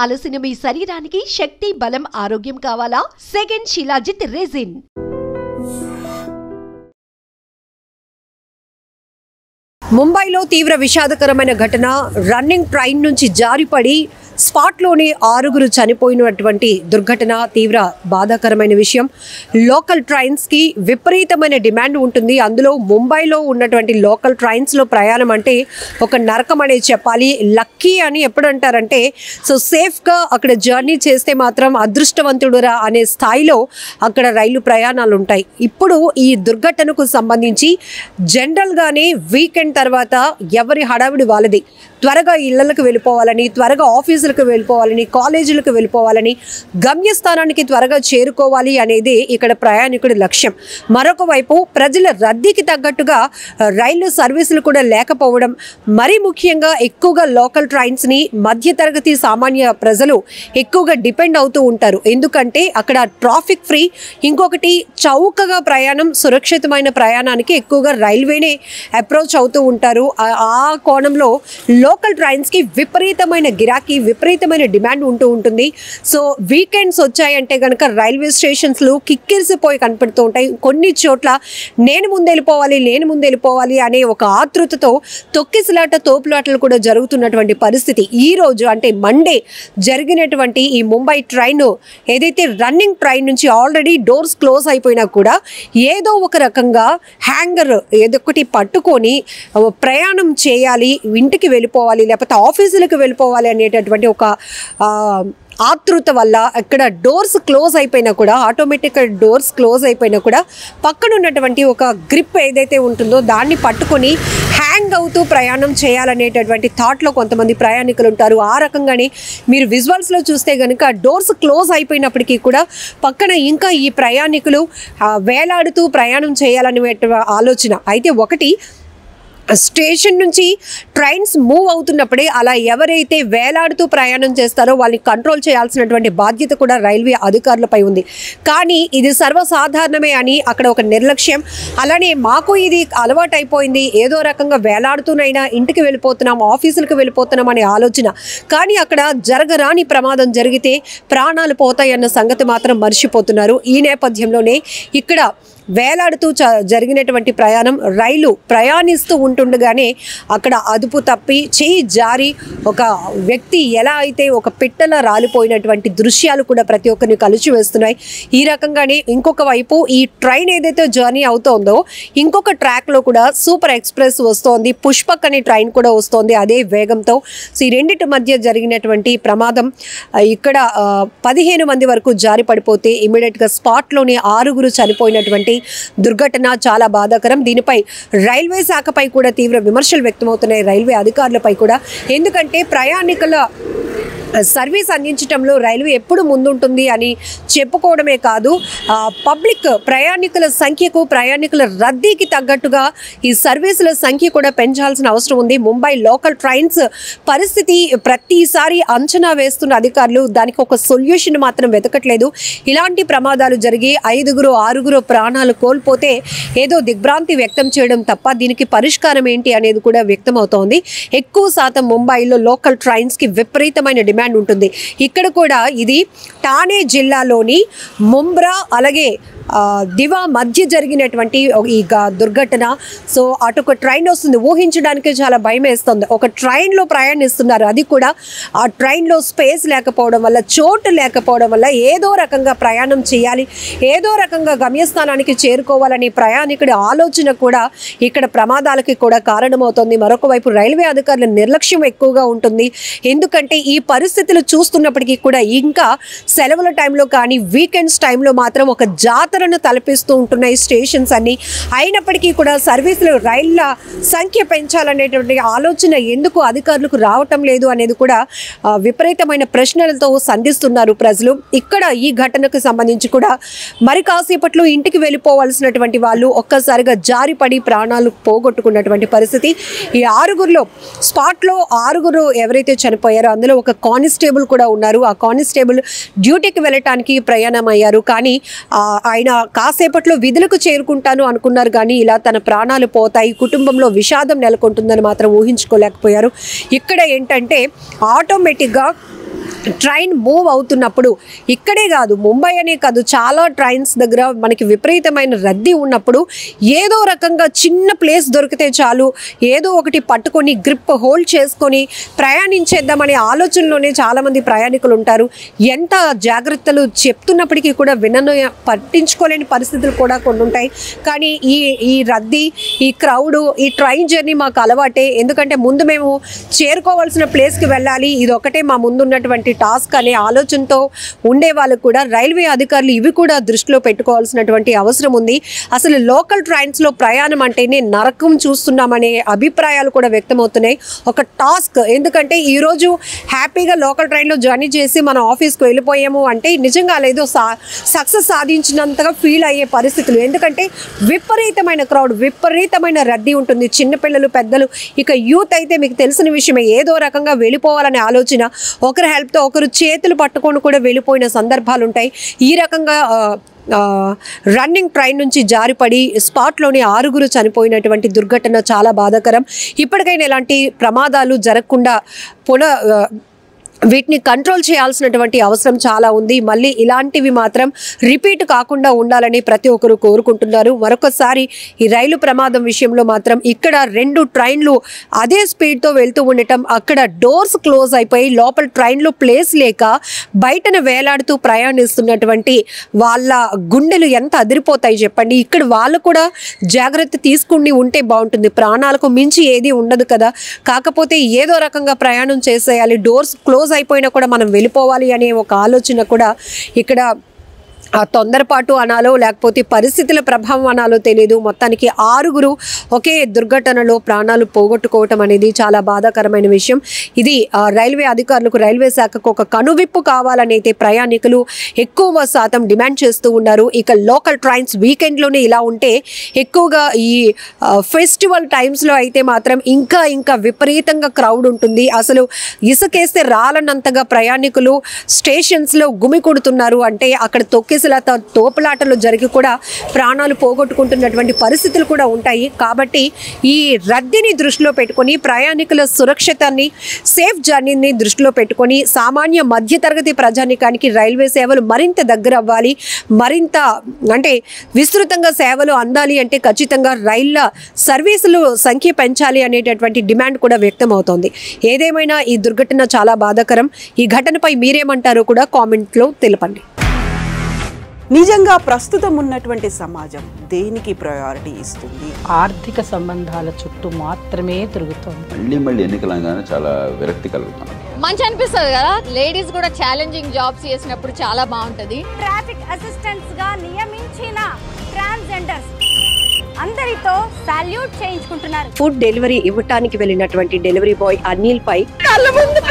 అలసిన మీ శరీరానికి శక్తి, బలం, ఆరోగ్యం కావాలా? Second shilajit resin. ముంబైలో తీవ్ర విషాదకరమైన ఘటన. రన్నింగ్ ట్రైన్ నుంచి జారిపడి స్పాట్లోనే 6 చనిపోయినటువంటి దుర్ఘటన తీవ్ర బాధాకరమైన విషయం. లోకల్ ట్రైన్స్కి విపరీతమైన డిమాండ్ ఉంటుంది. అందులో ముంబైలో ఉన్నటువంటి లోకల్ ట్రైన్స్లో ప్రయాణం అంటే ఒక నరకం అనేది చెప్పాలి. లక్కీ అని ఎప్పుడు అంటారంటే, సో సేఫ్గా అక్కడ జర్నీ చేస్తే మాత్రం అదృష్టవంతుడురా అనే స్థాయిలో అక్కడ రైలు ప్రయాణాలు ఉంటాయి. ఇప్పుడు ఈ దుర్ఘటనకు సంబంధించి జనరల్గానే వీకెండ్ తర్వాత ఎవరి హడావిడి వాళ్ళది. త్వరగా ఇళ్లకు వెళ్ళిపోవాలని, త్వరగా ఆఫీసులకు వెళ్ళిపోవాలని, కాలేజీలకు వెళ్ళిపోవాలని, గమ్యస్థానానికి త్వరగా చేరుకోవాలి అనేది ఇక్కడ ప్రయాణికుడి లక్ష్యం. మరొక వైపు ప్రజల రద్దీకి తగ్గట్టుగా రైలు సర్వీసులు కూడా లేకపోవడం, మరీ ముఖ్యంగా ఎక్కువగా లోకల్ ట్రైన్స్ని మధ్యతరగతి సామాన్య ప్రజలు ఎక్కువగా డిపెండ్ అవుతూ ఉంటారు. ఎందుకంటే అక్కడ ట్రాఫిక్ ఫ్రీ, ఇంకొకటి చౌకగా ప్రయాణం, సురక్షితమైన ప్రయాణానికి ఎక్కువగా రైల్వేనే అప్రోచ్ అవుతూ ఉంటారు. ఆ కోణంలో లోకల్ ట్రైన్స్కి విపరీతమైన గిరాకీ, విపరీతమైన డిమాండ్ ఉంటూ ఉంటుంది. సో వీకెండ్స్ వచ్చాయంటే కనుక రైల్వే స్టేషన్స్లో కిక్కిరిసిపోయి కనపడుతూ ఉంటాయి. కొన్ని చోట్ల నేను ముందెళ్ళిపోవాలి అనే ఒక ఆతృతతో తొక్కిసలాట, తోపులాటలు కూడా జరుగుతున్నటువంటి పరిస్థితి. ఈరోజు అంటే మండే జరిగినటువంటి ఈ ముంబై ట్రైన్ ఏదైతే రన్నింగ్ ట్రైన్ నుంచి ఆల్రెడీ డోర్స్ క్లోజ్ అయిపోయినా కూడా ఏదో ఒక రకంగా హ్యాంగర్ ఏదొకటి పట్టుకొని ప్రయాణం చేయాలి, ఇంటికి వెళ్ళిపోవాలి, లేకపోతే ఆఫీసులకు వెళ్ళిపోవాలి అనేటటువంటి ఒక ఆతృత వల్ల అక్కడ డోర్స్ క్లోజ్ అయిపోయినా కూడా, ఆటోమేటిక్గా డోర్స్ క్లోజ్ అయిపోయినా కూడా పక్కన ఉన్నటువంటి ఒక గ్రిప్ ఏదైతే ఉంటుందో దాన్ని పట్టుకొని హ్యాంగ్ అవుతూ ప్రయాణం చేయాలనేటటువంటి థాట్లో కొంతమంది ప్రయాణికులు ఉంటారు. ఆ రకంగానే మీరు విజువల్స్లో చూస్తే కనుక డోర్స్ క్లోజ్ అయిపోయినప్పటికీ కూడా పక్కన ఇంకా ఈ ప్రయాణికులు వేలాడుతూ ప్రయాణం చేయాలనే ఆలోచన. అయితే ఒకటి, స్టేషన్ నుంచి ట్రైన్స్ మూవ్ అవుతున్నప్పుడే అలా ఎవరైతే వేలాడుతూ ప్రయాణం చేస్తారో వాళ్ళని కంట్రోల్ చేయాల్సినటువంటి బాధ్యత కూడా రైల్వే అధికారులపై ఉంది. కానీ ఇది సర్వసాధారణమే అని అక్కడ ఒక నిర్లక్ష్యం. అలానే మాకు ఇది అలవాటు అయిపోయింది, ఏదో రకంగా వేలాడుతూనైనా ఇంటికి వెళ్ళిపోతున్నాం, ఆఫీసులకు వెళ్ళిపోతున్నాం అనే ఆలోచన. కానీ అక్కడ జరగరాని ప్రమాదం జరిగితే ప్రాణాలు పోతాయన్న సంగతి మాత్రం మర్చిపోతున్నారు. ఈ నేపథ్యంలోనే ఇక్కడ వేలాడుతూ జరిగినటువంటి ప్రయాణం, రైలు ప్రయాణిస్తూ ఉంటుండగానే అక్కడ అదుపు తప్పి చేయి జారి ఒక వ్యక్తి ఎలా అయితే ఒక పిట్టలా రాలిపోయినటువంటి దృశ్యాలు కూడా ప్రతి ఒక్కరిని కలిసివేస్తున్నాయి. ఈ రకంగానే ఇంకొక వైపు ఈ ట్రైన్ ఏదైతే జర్నీ అవుతోందో ఇంకొక ట్రాక్లో కూడా సూపర్ ఎక్స్ప్రెస్ వస్తోంది, పుష్పక్ అనే ట్రైన్ కూడా వస్తోంది అదే వేగంతో. సో ఈ రెండింటి మధ్య జరిగినటువంటి ప్రమాదం, ఇక్కడ 15 మంది వరకు జారి పడిపోతే ఇమీడియట్గా స్పాట్లోనే 6 చనిపోయినటువంటి దుర్ఘటన చాలా బాధాకరం. దీనిపై రైల్వే శాఖపై కూడా తీవ్ర విమర్శలు వ్యక్తమవుతున్నాయి, రైల్వే అధికారులపై కూడా. ఎందుకంటే ప్రయాణికుల సర్వీస్ అందించడంలో రైల్వే ఎప్పుడు ముందుంటుంది అని చెప్పుకోవడమే కాదు, పబ్లిక్ ప్రయాణికుల సంఖ్యకు, ప్రయాణికుల రద్దీకి తగ్గట్టుగా ఈ సర్వీసుల సంఖ్య కూడా పెంచాల్సిన అవసరం ఉంది. ముంబై లోకల్ ట్రైన్స్ పరిస్థితి ప్రతిసారి అంచనా వేస్తున్న అధికారులు దానికి ఒక సొల్యూషన్ మాత్రం వెతకట్లేదు. ఇలాంటి ప్రమాదాలు జరిగి 5, 6 ప్రాణాలు కోల్పోతే ఏదో దిగ్భ్రాంతి వ్యక్తం చేయడం తప్ప దీనికి పరిష్కారం ఏంటి అనేది కూడా వ్యక్తమవుతోంది. ఎక్కువ శాతం ముంబైలో లోకల్ ట్రైన్స్కి విపరీతమైన డిమాండ్ ఉంటుంది. ఇక్కడ కూడా ఇది ఠానే జిల్లాలోని ముంబ్రా అలాగే దివా మధ్య జరిగినటువంటి ఈ దుర్ఘటన. సో అటు ఒక ట్రైన్ వస్తుంది, ఊహించడానికి చాలా భయం వేస్తుంది. ఒక ట్రైన్లో ప్రయాణిస్తున్నారు, అది కూడా ఆ ట్రైన్లో స్పేస్ లేకపోవడం వల్ల, చోటు లేకపోవడం వల్ల ఏదో రకంగా ప్రయాణం చేయాలి, ఏదో రకంగా గమ్యస్థానానికి చేరుకోవాలని ప్రయాణికుడి ఆలోచన కూడా ఇక్కడ ప్రమాదాలకి కూడా కారణమవుతుంది. మరొక వైపు రైల్వే అధికారుల నిర్లక్ష్యం ఎక్కువగా ఉంటుంది. ఎందుకంటే ఈ పరిస్థితులు చూస్తున్నప్పటికీ కూడా ఇంకా సెలవుల టైంలో కానీ వీకెండ్స్ టైంలో మాత్రం ఒక జాతరను తలపిస్తూ ఉంటున్నాయి స్టేషన్స్ అన్ని. అయినప్పటికీ కూడా సర్వీసులు, రైళ్ల సంఖ్య పెంచాలనేటువంటి ఆలోచన ఎందుకు అధికారులకు రావటం లేదు అనేది కూడా విపరీతమైన ప్రశ్నలతో సంధిస్తున్నారు ప్రజలు. ఇక్కడ ఈ ఘటనకు సంబంధించి కూడా మరి కాసేపట్లో ఇంటికి వెళ్ళిపోవాల్సినటువంటి వాళ్ళు ఒక్కసారిగా జారిపడి ప్రాణాలు పోగొట్టుకున్నటువంటి పరిస్థితి. ఈ 6 స్పాట్లో 6 ఎవరైతే చనిపోయారో అందులో ఒక కానిస్టేబుల్ కూడా ఉన్నారు. ఆ కానిస్టేబుల్ డ్యూటీకి వెళ్ళటానికి ప్రయాణం అయ్యారు. కానీ ఆయన కాసేపట్లో విధులకు చేరుకుంటాను అనుకున్నారు, కానీ ఇలా తన ప్రాణాలు పోతాయి, కుటుంబంలో విషాదం నెలకొంటుందని మాత్రం ఊహించుకోలేకపోయారు. ఇక్కడ ఏంటంటే ఆటోమేటిక్గా ట్రైన్ మూవ్ అవుతున్నప్పుడు ఇక్కడే కాదు, ముంబై అనే కాదు, చాలా ట్రైన్స్ దగ్గర మనకి విపరీతమైన రద్దీ ఉన్నప్పుడు ఏదో రకంగా చిన్న ప్లేస్ దొరికితే చాలు, ఏదో ఒకటి పట్టుకొని గ్రిప్ హోల్డ్ చేసుకొని ప్రయాణించేద్దామనే ఆలోచనలోనే చాలామంది ప్రయాణికులు ఉంటారు. ఎంత జాగ్రత్తలు చెప్తున్నప్పటికీ కూడా పట్టించుకోలేని పరిస్థితులు కూడా కొన్ని ఉంటాయి. కానీ ఈ రద్దీ, ఈ క్రౌడ్, ఈ ట్రైన్ జర్నీ మాకు అలవాటే. ఎందుకంటే ముందు మేము చేరుకోవాల్సిన ప్లేస్కి వెళ్ళాలి, ఇది ఒకటే మా ముందున్నటువంటి టాస్క్ అనే ఆలోచనతో ఉండే వాళ్ళకు కూడా రైల్వే అధికారులు ఇవి కూడా దృష్టిలో పెట్టుకోవాల్సినటువంటి అవసరం ఉంది. అసలు లోకల్ ట్రైన్స్లో ప్రయాణం అంటేనే నరకం చూస్తున్నామనే అభిప్రాయాలు కూడా వ్యక్తమవుతున్నాయి. ఒక టాస్క్, ఎందుకంటే ఈరోజు హ్యాపీగా లోకల్ ట్రైన్లో జర్నీ చేసి మనం ఆఫీస్కి వెళ్ళిపోయాము అంటే నిజంగా లేదో సక్సెస్ సాధించినంతగా ఫీల్ అయ్యే పరిస్థితులు. ఎందుకంటే విపరీతమైన క్రౌడ్, విపరీతమైన రద్దీ ఉంటుంది. చిన్నపిల్లలు, పెద్దలు, ఇక యూత్ అయితే మీకు తెలిసిన విషయమే, ఏదో రకంగా వెళ్ళిపోవాలనే ఆలోచన, ఒకరి హెల్ప్తో ఒకరు చేతులు పట్టుకొని కూడా వెళ్ళిపోయిన సందర్భాలు ఉంటాయి. ఈ రకంగా రన్నింగ్ ట్రైన్ నుంచి జారిపడి స్పాట్లోని 6 చనిపోయినటువంటి దుర్ఘటన చాలా బాధాకరం. ఇప్పటికైనా ఇలాంటి ప్రమాదాలు జరగకుండా వీటిని కంట్రోల్ చేయాల్సినటువంటి అవసరం చాలా ఉంది. మళ్ళీ ఇలాంటివి మాత్రం రిపీట్ కాకుండా ఉండాలని ప్రతి ఒక్కరు కోరుకుంటున్నారు. మరొకసారి ఈ రైలు ప్రమాదం విషయంలో మాత్రం ఇక్కడ 2 ట్రైన్లు అదే స్పీడ్తో వెళ్తూ ఉండటం, అక్కడ డోర్స్ క్లోజ్ అయిపోయి లోపల ట్రైన్లో ప్లేస్ లేక బయటన వేలాడుతూ ప్రయాణిస్తున్నటువంటి వాళ్ళ గుండెలు ఎంత అదిరిపోతాయి చెప్పండి. ఇక్కడ వాళ్ళు కూడా జాగ్రత్త తీసుకుని ఉంటే బాగుంటుంది. ప్రాణాలకు మించి ఏది ఉండదు కదా. కాకపోతే ఏదో రకంగా ప్రయాణం చేసేయాలి, డోర్స్ క్లోజ్ అయిపోయినా కూడా మనం వెళ్ళిపోవాలి అనే ఒక ఆలోచన కూడా ఇక్కడ ఆ తొందరపాటు అనాలో లేకపోతే పరిస్థితుల ప్రభావం అనాలో తెలియదు. మొత్తానికి 6 ఒకే దుర్ఘటనలో ప్రాణాలు పోగొట్టుకోవటం అనేది చాలా బాధాకరమైన విషయం. ఇది రైల్వే అధికారులకు, రైల్వే శాఖకు ఒక కనువిప్పు కావాలని అయితే ప్రయాణికులు ఎక్కువ శాతం డిమాండ్ చేస్తూ ఉన్నారు. ఇక లోకల్ ట్రైన్స్ వీకెండ్లోనే ఇలా ఉంటే, ఎక్కువగా ఈ ఫెస్టివల్ టైమ్స్లో అయితే మాత్రం ఇంకా విపరీతంగా క్రౌడ్ ఉంటుంది. అసలు ఇసుకేస్తే రాలనంతగా ప్రయాణికులు స్టేషన్స్లో గుమికూడుతున్నారు. అంటే అక్కడ తోపులాటలు జరిగి కూడా ప్రాణాలు పోగొట్టుకుంటున్నటువంటి పరిస్థితులు కూడా ఉంటాయి. కాబట్టి ఈ రద్దీని దృష్టిలో పెట్టుకొని, ప్రయాణికుల సురక్షితాన్ని, సేఫ్ జర్నీని దృష్టిలో పెట్టుకొని సామాన్య మధ్యతరగతి ప్రజానికానికి రైల్వే సేవలు మరింత దగ్గర అవ్వాలి, మరింత అంటే విస్తృతంగా సేవలు అందాలి అంటే ఖచ్చితంగా రైళ్ల సర్వీసులు సంఖ్య పెంచాలి అనేటటువంటి డిమాండ్ కూడా వ్యక్తమవుతోంది. ఏదేమైనా ఈ దుర్ఘటన చాలా బాధాకరం. ఈ ఘటనపై మీరేమంటారో కూడా కామెంట్లో తెలపండి. నిజంగా ప్రస్తుతం ఉన్నటువంటి సమాజం దేనికి ప్రయారిటీ ఇస్తుంది? ఆర్థిక సంబంధాల చుట్టూ మాత్రమే తిరుగుతుంది. మళ్ళీ ఎన్నికలంగానే చాలా విరక్తి కలుగుతుంది. మంచి అనిపిస్తుంది కదా, లేడీస్ కూడా ఛాలెంజింగ్ జాబ్స్ చేసినప్పుడు చాలా బాగుంటది. ట్రాఫిక్ అసిస్టెంట్స్ గా నియమించిన ట్రాన్స్జెండర్స్ అందరితో సాల్యూట్ చేయించుకుంటున్నారు. ఫుడ్ డెలివరీ ఇవ్వటానికి వెళ్ళినటువంటి డెలివరీ బాయ్ అనిల్ పై కళ్ళ ముందు